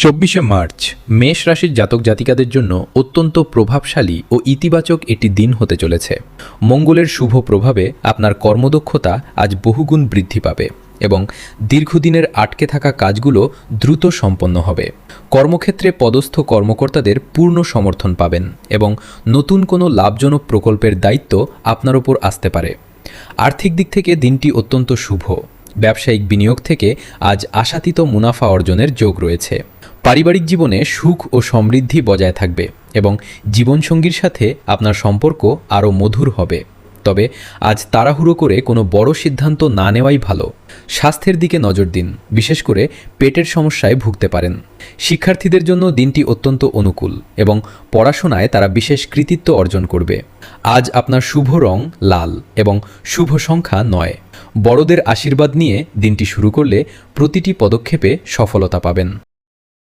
24 March মেষ রাশির জাতক জাতিকাদের জন্য অত্যন্ত প্রভাবশালী ও ইতিবাচক একটি দিন হতে চলেছে। মঙ্গলের শুভ প্রভাবে আপনার কর্মদক্ষতা আজ বহুগুণ বৃদ্ধি পাবে এবং দীর্ঘদিনের আটকে থাকা কাজগুলো দ্রুত সম্পন্ন হবে। কর্মক্ষেত্রে পদস্থ কর্মকর্তাদের পূর্ণ সমর্থন পাবেন এবং নতুন কোনো লাভজনক প্রকল্পের দায়িত্ব আপনার ওপর আসতে পারে। আর্থিক দিক থেকে দিনটি অত্যন্ত শুভ। ব্যবসায়িক বিনিয়োগ থেকে আজ আশাতীত মুনাফা অর্জনের যোগ রয়েছে। পারিবারিক জীবনে সুখ ও সমৃদ্ধি বজায় থাকবে এবং জীবনসঙ্গীর সাথে আপনার সম্পর্ক আরও মধুর হবে। তবে আজ তাড়াহুড়ো করে কোনো বড় সিদ্ধান্ত না নেওয়াই ভালো। স্বাস্থ্যের দিকে নজর দিন, বিশেষ করে পেটের সমস্যায় ভুগতে পারেন। শিক্ষার্থীদের জন্য দিনটি অত্যন্ত অনুকূল এবং পড়াশোনায় তারা বিশেষ কৃতিত্ব অর্জন করবে। আজ আপনার শুভ রং লাল এবং শুভ সংখ্যা 9। বড়দের আশীর্বাদ নিয়ে দিনটি শুরু করলে প্রতিটি পদক্ষেপে সফলতা পাবেন।